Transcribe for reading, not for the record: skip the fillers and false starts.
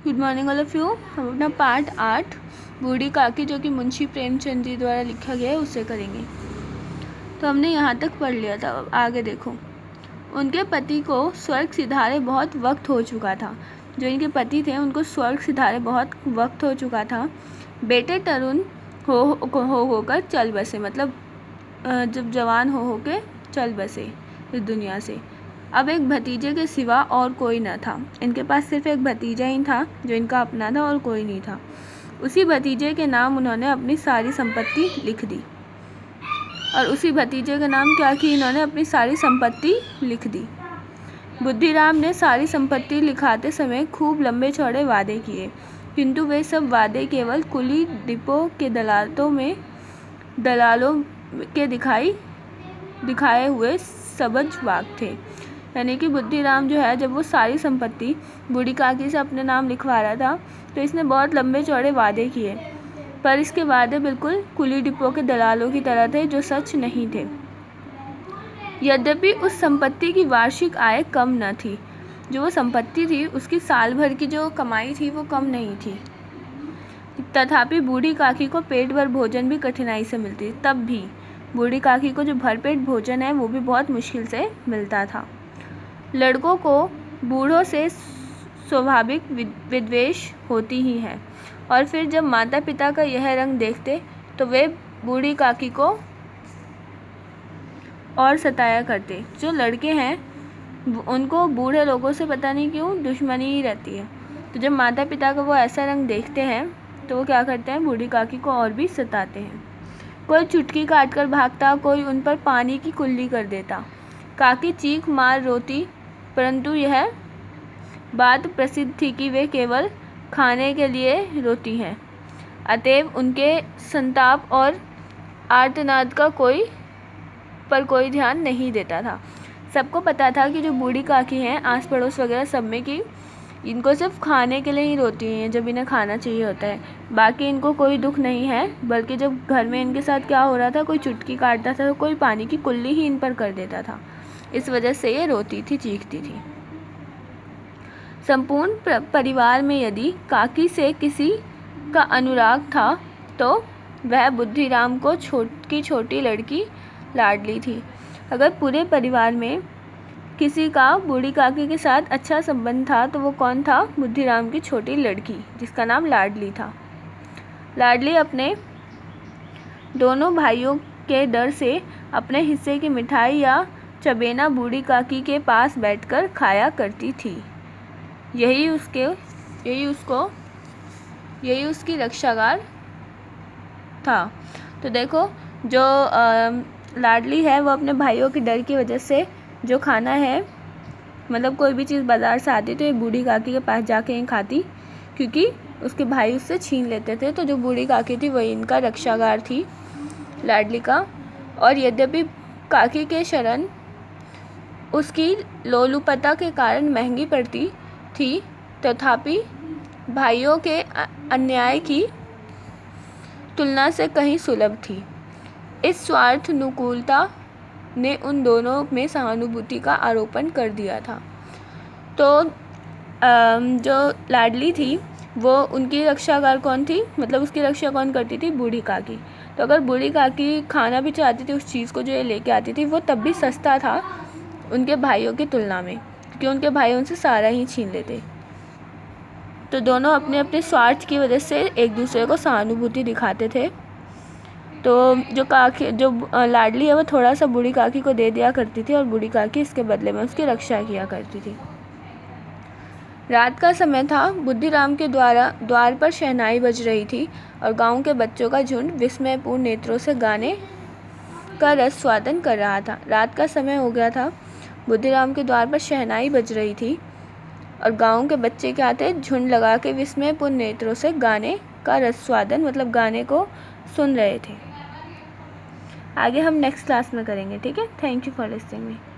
Good morning all of you. हम अपना part 8 बूढ़ी काकी जो कि मुंशी प्रेमचंद जी द्वारा लिखा गया है उससे करेंगे। तो हमने यहाँ तक पढ़ लिया था। अब आगे देखो। उनके पति को स्वर्ग सिधारे बहुत वक्त हो चुका था। जो इनके पति थे उनको स्वर्ग सिधारे बहुत वक्त हो चुका था। बेटे तरुण होकर चल बसे, मतलब जब जवान हो के चल बसे इस दुनिया से। अब एक भतीजे के सिवा और कोई न था। इनके पास सिर्फ एक भतीजा ही था जो इनका अपना था और कोई नहीं था। उसी भतीजे के नाम उन्होंने अपनी सारी संपत्ति लिख दी। और उसी भतीजे के नाम क्या की इन्होंने अपनी सारी संपत्ति लिख दी। बुद्धिराम ने सारी संपत्ति लिखाते समय खूब लंबे चौड़े वादे किए, किंतु वे सब वादे केवल कुली डिपो के दलालों के दिखाए हुए सबज वाक थे। यानी कि बुद्धिराम जो है, जब वो सारी संपत्ति बूढ़ी काकी से अपने नाम लिखवा रहा था तो इसने बहुत लंबे चौड़े वादे किए, पर इसके वादे बिल्कुल कुली डिपो के दलालों की तरह थे जो सच नहीं थे। यद्यपि उस संपत्ति की वार्षिक आय कम न थी, जो वो संपत्ति थी उसकी साल भर की जो कमाई थी वो कम नहीं थी, तथापि बूढ़ी काकी को पेट भर भोजन भी कठिनाई से मिलती। तब भी बूढ़ी काकी को जो भरपेट भोजन है वो भी बहुत मुश्किल से मिलता था। लड़कों को बूढ़ों से स्वाभाविक विद्वेष होती ही है, और फिर जब माता पिता का यह रंग देखते तो वे बूढ़ी काकी को और सताया करते। जो लड़के हैं उनको बूढ़े लोगों से पता नहीं क्यों दुश्मनी ही रहती है। तो जब माता पिता का वो ऐसा रंग देखते हैं तो वो क्या करते हैं, बूढ़ी काकी को और भी सताते हैं। कोई चुटकी काट कर भागता, कोई उन पर पानी की कुल्ली कर देता। काकी चीख मार रोती, परंतु यह बात प्रसिद्ध थी कि वे केवल खाने के लिए रोती हैं, अतएव उनके संताप और आर्तनाद का कोई ध्यान नहीं देता था। सबको पता था कि जो बूढ़ी काकी हैं आस पड़ोस वगैरह सब में, कि इनको सिर्फ खाने के लिए ही रोती हैं जब इन्हें खाना चाहिए होता है, बाकी इनको कोई दुख नहीं है। बल्कि जब घर में इनके साथ क्या हो रहा था, कोई चुटकी काटता था तो कोई पानी की कुल्ली ही इन पर कर देता था, इस वजह से ये रोती थी, चीखती थी। संपूर्ण परिवार में यदि काकी से किसी का अनुराग था तो वह बुद्धिराम को छोटी लड़की लाडली थी। अगर पूरे परिवार में किसी का बूढ़ी काकी के साथ अच्छा संबंध था तो वो कौन था, बुद्धिराम की छोटी लड़की, जिसका नाम लाडली था। लाडली अपने दोनों भाइयों के डर से अपने हिस्से की मिठाई या चबेना बूढ़ी काकी के पास बैठकर खाया करती थी। यही उसकी रक्षागार था। तो देखो, जो लाडली है वो अपने भाइयों के डर की वजह से जो खाना है, मतलब कोई भी चीज़ बाज़ार से आती तो ये बूढ़ी काकी के पास जाके ही खाती, क्योंकि उसके भाई उससे छीन लेते थे। तो जो बूढ़ी काकी थी वही इनका रक्षागार थी, लाडली का। और यद्यपि काकी के शरण उसकी लोलुपता के कारण महंगी पड़ती थी, तथापि भाइयों के अन्याय की तुलना से कहीं सुलभ थी। इस स्वार्थनुकूलता ने उन दोनों में सहानुभूति का आरोपण कर दिया था। तो जो लाडली थी वो उनकी रक्षागार कौन थी, मतलब उसकी रक्षा कौन करती थी, बूढ़ी काकी। तो अगर बूढ़ी काकी खाना भी चाहती थी, उस चीज़ को जो ये लेके आती थी वो तब भी सस्ता था उनके भाइयों की तुलना में, क्योंकि उनके भाई उनसे सारा ही छीन लेते। तो दोनों अपने अपने स्वार्थ की वजह से एक दूसरे को सहानुभूति दिखाते थे। तो जो लाडली है वो थोड़ा सा बूढ़ी काकी को दे दिया करती थी और बूढ़ी काकी इसके बदले में उसकी रक्षा किया करती थी। रात का समय था। बुद्धिराम के द्वार पर शहनाई बज रही थी और गांव के बच्चों का झुंड विस्मयपूर्ण नेत्रों से गाने का रस स्वादन कर रहा था। रात का समय हो गया था, बुद्धिराम के द्वार पर शहनाई बज रही थी और गांव के बच्चे क्या थे, झुंड लगा के विस्मयपूर्ण नेत्रों से गाने का रस स्वादन, मतलब गाने को सुन रहे थे। आगे हम नेक्स्ट क्लास में करेंगे, ठीक है। Thank you for listening me.